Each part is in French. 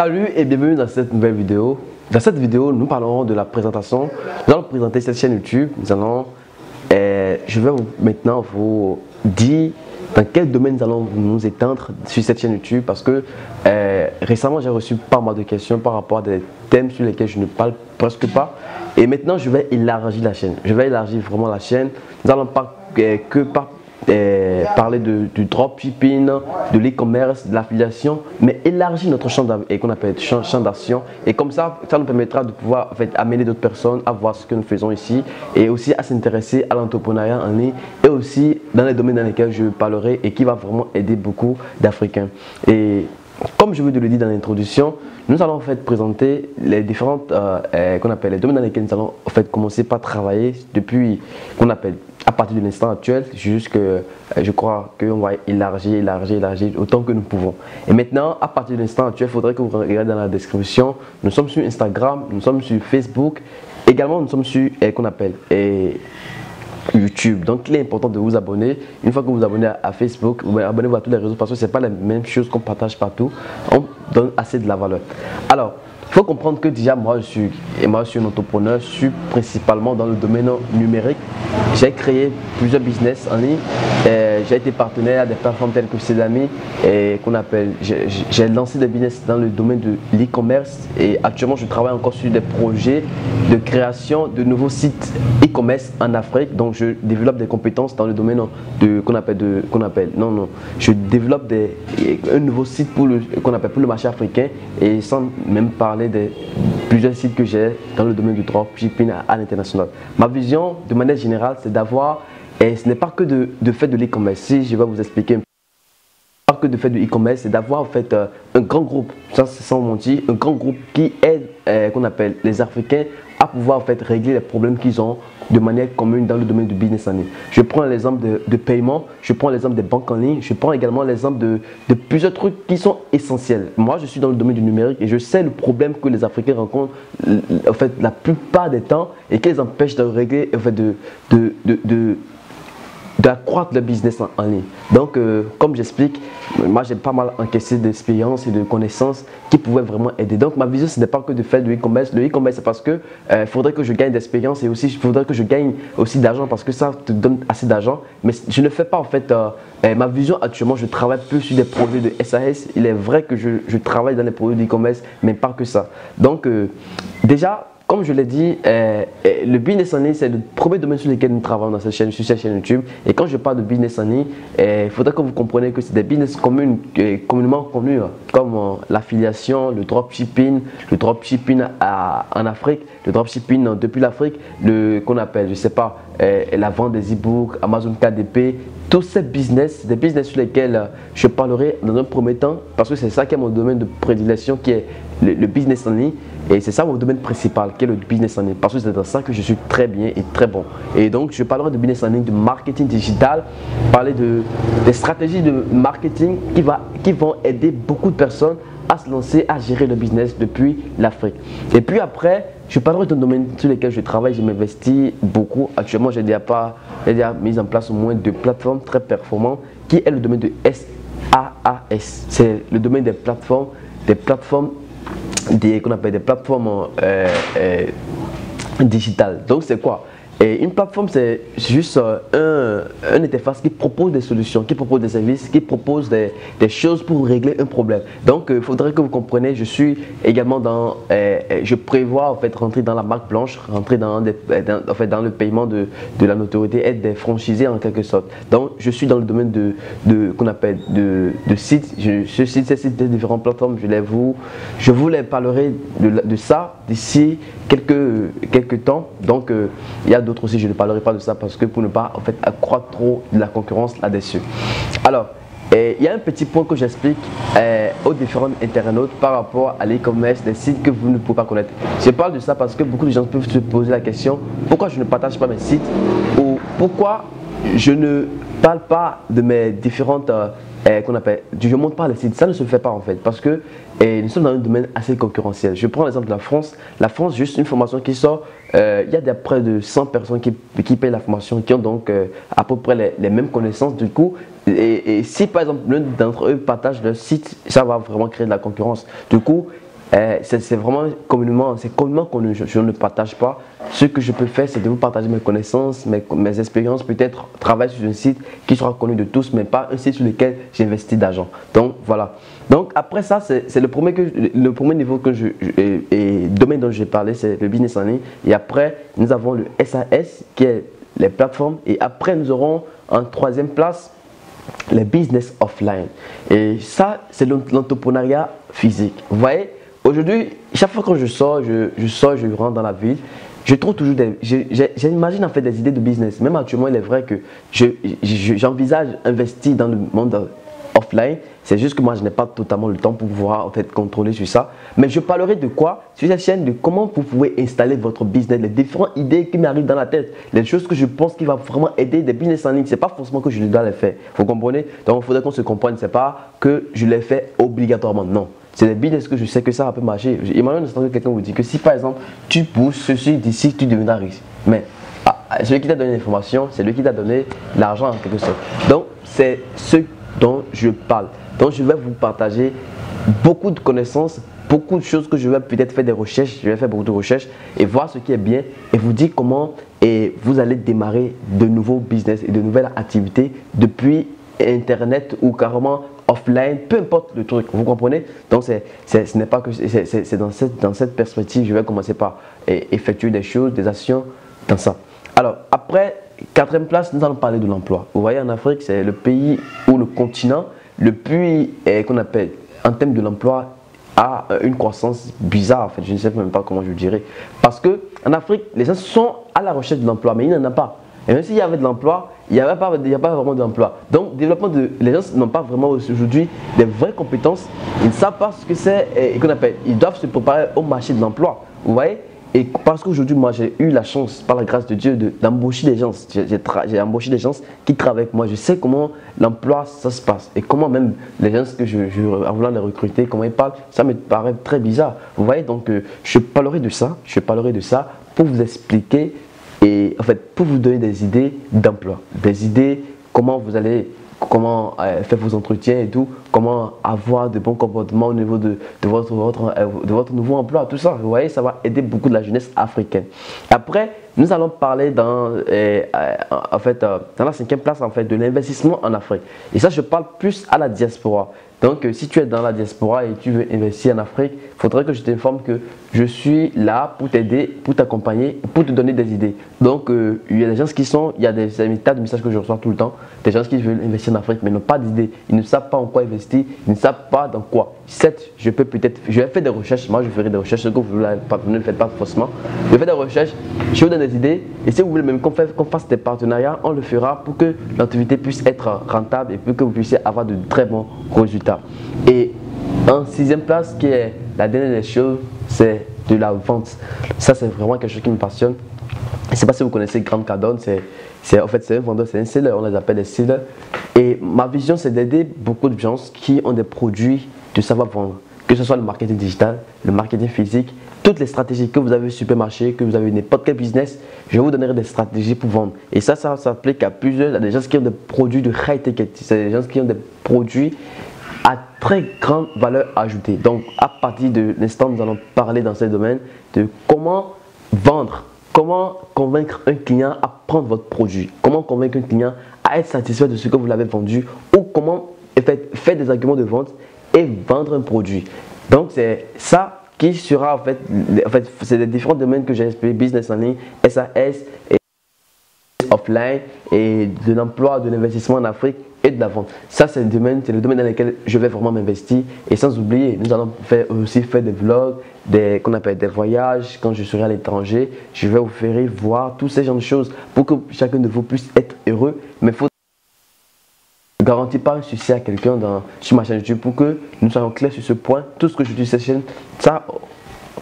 Salut et bienvenue dans cette nouvelle vidéo. Dans cette vidéo, nous parlerons de la présentation. Nous allons présenter cette chaîne YouTube. Je vais maintenant vous dire dans quel domaine nous allons nous étendre sur cette chaîne YouTube parce que récemment j'ai reçu pas mal de questions par rapport à des thèmes sur lesquels je ne parle presque pas. Et maintenant je vais élargir la chaîne. Je vais élargir vraiment la chaîne. Nous allons pas parler du dropshipping, de l'e-commerce, de l'affiliation, mais élargir notre champ qu'on appelle champ d'action. Et comme ça nous permettra de pouvoir amener d'autres personnes à voir ce que nous faisons ici et aussi à s'intéresser à l'entrepreneuriat en ligne et aussi dans les domaines dans lesquels je parlerai et qui va vraiment aider beaucoup d'Africains. Et comme je vous le dis dans l'introduction, nous allons présenter les différentes les domaines dans lesquels nous allons commencer par travailler depuis à partir de l'instant actuel, juste que je crois qu'on va élargir autant que nous pouvons. Et maintenant, à partir de l'instant actuel, il faudrait que vous regardiez dans la description. Nous sommes sur Instagram, nous sommes sur Facebook, également nous sommes sur YouTube. Donc il est important de vous abonner. Une fois que vous vous abonnez à Facebook, vous abonnez-vous à tous les réseaux parce que ce n'est pas la même chose qu'on partage partout. On donne assez de la valeur. Alors, il faut comprendre que déjà moi je suis un entrepreneur, je suis principalement dans le domaine numérique. J'ai créé plusieurs business en ligne. J'ai été partenaire à des plateformes telles que Cedami et j'ai lancé des business dans le domaine de l'e-commerce et actuellement je travaille encore sur des projets de création de nouveaux sites e-commerce en Afrique. Donc je développe des compétences dans le domaine je développe un nouveau site pour le marché africain et sans même parler de plusieurs sites que j'ai dans le domaine du dropshipping à l'international. Ma vision de manière générale c'est d'avoir, et ce n'est pas que de faire de l'e-commerce. Si je vais vous expliquer un peu, pas que de faire de e-commerce, c'est d'avoir un grand groupe, sans mentir, un grand groupe qui aide les Africains à pouvoir régler les problèmes qu'ils ont de manière commune dans le domaine du business en ligne. Je prends l'exemple de paiement, je prends l'exemple des banques en ligne, je prends également l'exemple de plusieurs trucs qui sont essentiels. Moi, je suis dans le domaine du numérique et je sais le problème que les Africains rencontrent la plupart des temps et qui les empêche de régler, d'accroître le business en ligne. Donc, comme j'explique, moi j'ai pas mal encaissé d'expérience et de connaissances qui pouvaient vraiment aider. Donc, ma vision, ce n'est pas que de faire du e-commerce. Le e-commerce, c'est parce que faudrait que je gagne d'expérience et aussi il faudrait que je gagne aussi d'argent parce que ça te donne assez d'argent. Mais je ne fais pas ma vision actuellement, je travaille plus sur des projets de SAS. Il est vrai que je travaille dans les projets d'e-commerce, mais pas que ça. Donc, déjà, comme je l'ai dit, le business en ligne, c'est le premier domaine sur lequel nous travaillons sur cette chaîne YouTube. Et quand je parle de business en ligne, il faudrait que vous compreniez que c'est des business communément connus, comme l'affiliation, le dropshipping en Afrique, le dropshipping depuis l'Afrique, la vente des e-books, Amazon KDP. Tous ces business, des business sur lesquels je parlerai dans un premier temps parce que c'est ça qui est mon domaine de prédilection, qui est le business en ligne. Et c'est ça mon domaine principal, qui est le business en ligne, parce que c'est dans ça que je suis très bien et très bon. Et donc, je parlerai de business en ligne, de marketing digital, parler des stratégies de marketing qui vont aider beaucoup de personnes à se lancer, à gérer le business depuis l'Afrique. Et puis après, je parlerai d'un domaine sur lequel je travaille, je m'investis beaucoup. Actuellement, j'ai déjà mis en place au moins 2 plateformes très performantes, qui est le domaine de SaaS. C'est le domaine des plateformes qu'on appelle des plateformes digitales. Donc c'est quoi? Et une plateforme, c'est juste un interface qui propose des solutions, qui propose des services, qui propose des choses pour régler un problème. Donc il faudrait que vous compreniez, je suis également je prévois rentrer dans la marque blanche, rentrer dans le paiement de la notoriété, être des franchisés en quelque sorte. Donc je suis dans le domaine de sites. Ces sites de différentes plateformes, je vous les parlerai de ça d'ici quelques temps. Donc il y a d'autres aussi, je ne parlerai pas de ça parce que pour ne pas accroître trop de la concurrence là-dessus. Alors, il y a un petit point que j'explique aux différents internautes par rapport à l'e-commerce, des sites que vous ne pouvez pas connaître. Je parle de ça parce que beaucoup de gens peuvent se poser la question, pourquoi je ne partage pas mes sites ou pourquoi je ne parle pas de mes différentes je ne montre pas les sites. Ça ne se fait pas en fait parce que nous sommes dans un domaine assez concurrentiel. Je prends l'exemple de la France. La France, juste une formation qui sort, il y a près de 100 personnes qui payent la formation, qui ont donc à peu près les mêmes connaissances. Du coup, et si par exemple l'un d'entre eux partage leur site, ça va vraiment créer de la concurrence. Du coup, c'est vraiment communément, je ne partage pas. Ce que je peux faire, c'est de vous partager mes connaissances, mes expériences, peut-être travailler sur un site qui sera connu de tous, mais pas un site sur lequel j'investis d'argent. Donc voilà. Donc après ça, c'est le premier niveau et domaine dont j'ai parlé, c'est le business en ligne. Et après, nous avons le SAS qui est les plateformes. Et après, nous aurons en troisième place les business offline. Et ça, c'est l'entrepreneuriat physique. Vous voyez, aujourd'hui, chaque fois que je sors, je rentre dans la ville. Je trouve toujours j'imagine en fait des idées de business. Même actuellement, il est vrai que j'envisage investir dans le monde offline. C'est juste que moi, je n'ai pas totalement le temps pour pouvoir en fait contrôler sur ça. Mais je parlerai de quoi sur cette chaîne, de comment vous pouvez installer votre business, les différentes idées qui m'arrivent dans la tête, les choses que je pense qui vont vraiment aider des business en ligne. C'est pas forcément que je dois les faire. Vous comprenez? Donc, il faudrait qu'on se comprenne. C'est pas que je les fais obligatoirement. Non. C'est des business que je sais que ça peut marcher. Imagine un instant que quelqu'un vous dit que si par exemple tu pousses ceci d'ici, tu deviendras riche. Mais celui qui t'a donné l'information, c'est lui qui t'a donné l'argent en quelque sorte. Donc c'est ce dont je parle. Donc je vais vous partager beaucoup de connaissances, beaucoup de choses que je vais peut-être faire des recherches. Je vais faire beaucoup de recherches et voir ce qui est bien et vous dire comment vous allez démarrer de nouveaux business et de nouvelles activités depuis Internet ou carrément offline, peu importe le truc, vous comprenez? Donc ce n'est pas que c'est dans cette perspective, je vais commencer par effectuer des choses, des actions dans ça. Alors après, quatrième place, nous allons parler de l'emploi. Vous voyez, en Afrique, c'est le pays ou le continent le plus qu'on appelle en termes de l'emploi a une croissance bizarre en fait, je ne sais même pas comment je dirais. Parce que en Afrique, les gens sont à la recherche de l'emploi, mais il n'en a pas. Et même s'il y avait de l'emploi, il n'y a pas vraiment d'emploi. Donc, les gens n'ont pas vraiment aujourd'hui des vraies compétences. Ils ne savent pas ce que c'est qu'on appelle. Ils doivent se préparer au marché de l'emploi. Vous voyez? Et parce qu'aujourd'hui, moi, j'ai eu la chance, par la grâce de Dieu, d'embaucher des gens. J'ai embauché des gens qui travaillent avec moi. Je sais comment l'emploi, ça se passe. Et comment même les gens en voulant les recruter, comment ils parlent, ça me paraît très bizarre. Vous voyez? Donc, je parlerai de ça. Je parlerai de ça pour vous expliquer et en fait, pour vous donner des idées d'emploi, des idées comment vous allez faire vos entretiens et tout, comment avoir de bons comportements au niveau de votre nouveau emploi, tout ça. Vous voyez, ça va aider beaucoup de la jeunesse africaine. Après, nous allons parler dans la cinquième place en fait, de l'investissement en Afrique. Et ça, je parle plus à la diaspora. Donc, si tu es dans la diaspora et tu veux investir en Afrique, il faudrait que je t'informe que je suis là pour t'aider, pour t'accompagner, pour te donner des idées. Donc, il y a des gens il y a des tas de messages que je reçois tout le temps, des gens qui veulent investir en Afrique mais n'ont pas d'idées. Ils ne savent pas en quoi investir, ils ne savent pas dans quoi. Certes, je vais faire des recherches, moi je ferai des recherches, ce que vous ne le faites pas forcément. Je fais des recherches, je vous donne des idées et si vous voulez même qu'on fasse des partenariats, on le fera pour que l'activité puisse être rentable et pour que vous puissiez avoir de très bons résultats. Et en sixième place, qui est la dernière des choses, c'est de la vente. Ça, c'est vraiment quelque chose qui me passionne. Je ne sais pas si vous connaissez Grant Cardone, c'est un vendeur, c'est un seller, on les appelle des sellers. Et ma vision, c'est d'aider beaucoup de gens qui ont des produits de savoir vendre, que ce soit le marketing digital, le marketing physique, toutes les stratégies que vous avez au supermarché, que vous avez n'importe quel business, je vous donnerai des stratégies pour vendre. Et ça s'applique à plusieurs, à des gens qui ont des produits de high ticket, c'est des gens qui ont des produits à très grande valeur ajoutée. Donc, à partir de l'instant, nous allons parler dans ce domaine de comment vendre, comment convaincre un client à prendre votre produit, comment convaincre un client à être satisfait de ce que vous l'avez vendu ou comment faire des arguments de vente et vendre un produit. Donc, c'est ça qui sera en fait c'est les différents domaines que j'ai expliqué, business en ligne, SAS et offline et de l'emploi, de l'investissement en Afrique et de la vente. Ça, c'est le domaine dans lequel je vais vraiment m'investir. Et sans oublier, nous allons aussi faire des vlogs, qu'on appelle des voyages. Quand je serai à l'étranger, je vais vous faire voir tous ces genres de choses pour que chacun de vous puisse être heureux. Mais il faut ne garantis pas un succès à quelqu'un sur ma chaîne YouTube pour que nous soyons clairs sur ce point. Tout ce que je dis sur cette chaîne, ça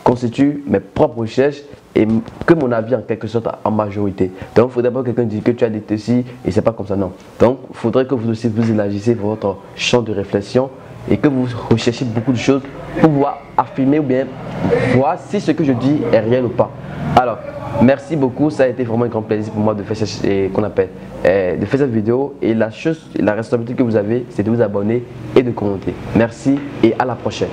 constitue mes propres recherches et que mon avis en quelque sorte en majorité. Donc il ne faudrait pas que quelqu'un dise que tu as dit ceci et c'est pas comme ça, non. Donc il faudrait que vous aussi vous élargissez votre champ de réflexion et que vous recherchez beaucoup de choses pour pouvoir affirmer ou bien voir si ce que je dis est réel ou pas. Alors, merci beaucoup, ça a été vraiment un grand plaisir pour moi de faire cette vidéo et la responsabilité que vous avez, c'est de vous abonner et de commenter. Merci et à la prochaine.